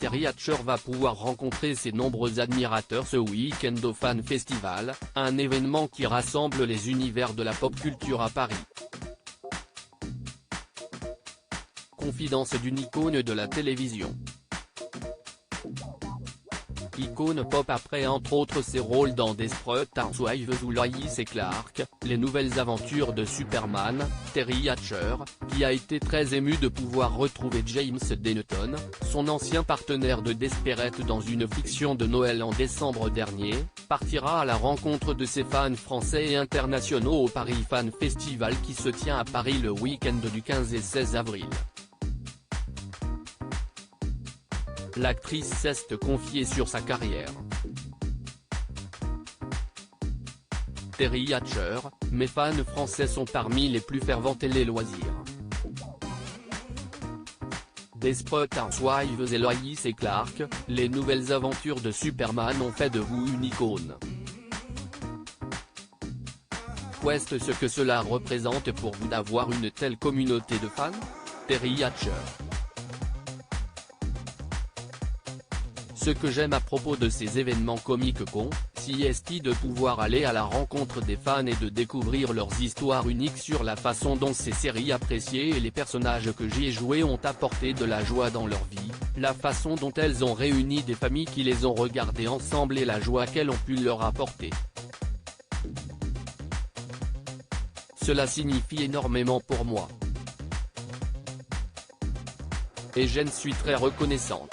Terry Hatcher va pouvoir rencontrer ses nombreux admirateurs ce week-end au Fan Festival, un événement qui rassemble les univers de la pop culture à Paris. Confidence d'une icône de la télévision. Icône pop après entre autres ses rôles dans Desperate Housewives ou Lois et Clark, les nouvelles aventures de Superman, Terry Hatcher, qui a été très ému de pouvoir retrouver James Denton, son ancien partenaire de Desperate dans une fiction de Noël en décembre dernier, partira à la rencontre de ses fans français et internationaux au Paris Fan Festival qui se tient à Paris le week-end du 15 et 16 avril. L'actrice s'est confiée sur sa carrière. Terry Hatcher, mes fans français sont parmi les plus fervents et les loisirs. Desperate Housewives et Lois et Clark, les nouvelles aventures de Superman ont fait de vous une icône. Qu'est-ce que cela représente pour vous d'avoir une telle communauté de fans? Terry Hatcher. Ce que j'aime à propos de ces événements comiques c'est de pouvoir aller à la rencontre des fans et de découvrir leurs histoires uniques sur la façon dont ces séries appréciées et les personnages que j'y ai joués ont apporté de la joie dans leur vie, la façon dont elles ont réuni des familles qui les ont regardées ensemble et la joie qu'elles ont pu leur apporter. Cela signifie énormément pour moi. Et j'en suis très reconnaissante.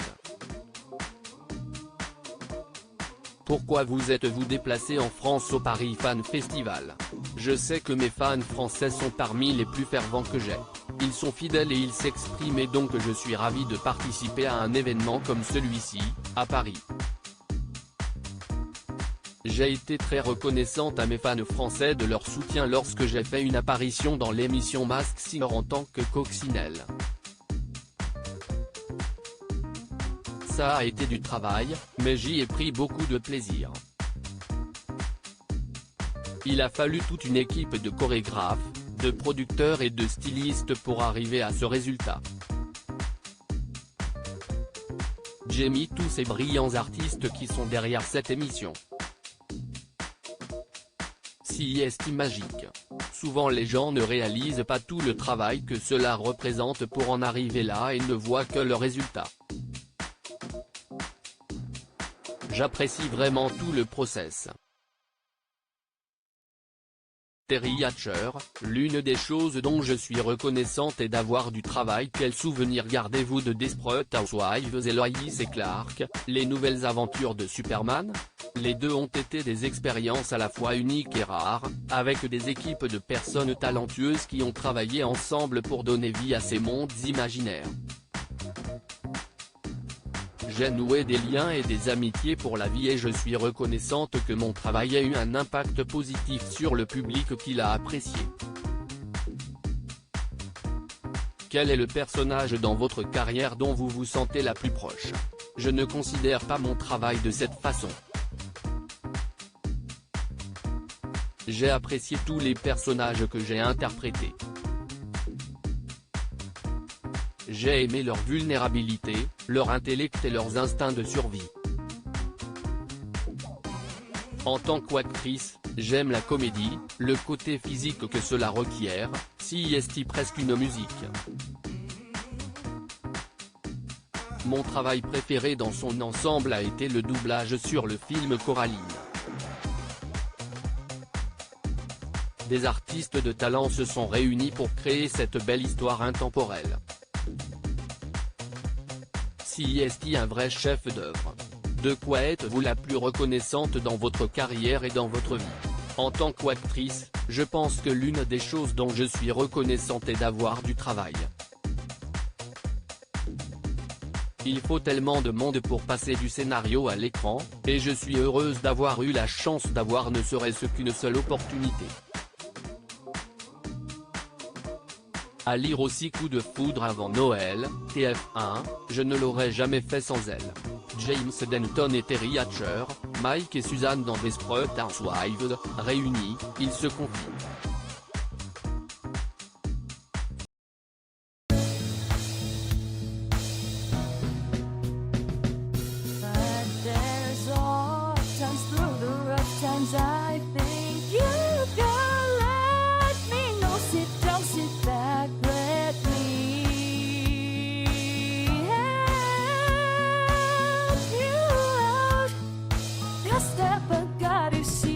Pourquoi vous êtes-vous déplacé en France au Paris Fan Festival? Je sais que mes fans français sont parmi les plus fervents que j'ai. Ils sont fidèles et ils s'expriment et donc je suis ravi de participer à un événement comme celui-ci, à Paris. J'ai été très reconnaissante à mes fans français de leur soutien lorsque j'ai fait une apparition dans l'émission Masked Singer en tant que coccinelle. Ça a été du travail, mais j'y ai pris beaucoup de plaisir. Il a fallu toute une équipe de chorégraphes, de producteurs et de stylistes pour arriver à ce résultat. J'ai mis tous ces brillants artistes qui sont derrière cette émission. C'est magique. Souvent les gens ne réalisent pas tout le travail que cela représente pour en arriver là et ne voient que le résultat. J'apprécie vraiment tout le process. Terry Hatcher, l'une des choses dont je suis reconnaissante est d'avoir du travail. Quel souvenir gardez-vous de Desperate Housewives et Lois et Clark, les nouvelles aventures de Superman? Les deux ont été des expériences à la fois uniques et rares, avec des équipes de personnes talentueuses qui ont travaillé ensemble pour donner vie à ces mondes imaginaires. J'ai noué des liens et des amitiés pour la vie et je suis reconnaissante que mon travail ait eu un impact positif sur le public qui l'a apprécié. Quel est le personnage dans votre carrière dont vous vous sentez la plus proche? Je ne considère pas mon travail de cette façon. J'ai apprécié tous les personnages que j'ai interprétés. J'ai aimé leur vulnérabilité, leur intellect et leurs instincts de survie. En tant qu'actrice, j'aime la comédie, le côté physique que cela requiert, c'est presque une musique. Mon travail préféré dans son ensemble a été le doublage sur le film Coraline. Des artistes de talent se sont réunis pour créer cette belle histoire intemporelle. C'est un vrai chef-d'œuvre. De quoi êtes-vous la plus reconnaissante dans votre carrière et dans votre vie? En tant qu'actrice, je pense que l'une des choses dont je suis reconnaissante est d'avoir du travail. Il faut tellement de monde pour passer du scénario à l'écran, et je suis heureuse d'avoir eu la chance d'avoir ne serait-ce qu'une seule opportunité. À lire aussi Coup de foudre avant Noël, TF1, je ne l'aurais jamais fait sans elle. James Denton et Terry Hatcher, Mike et Suzanne dans Desperate Housewives, réunis, ils se confient. tu as réussi.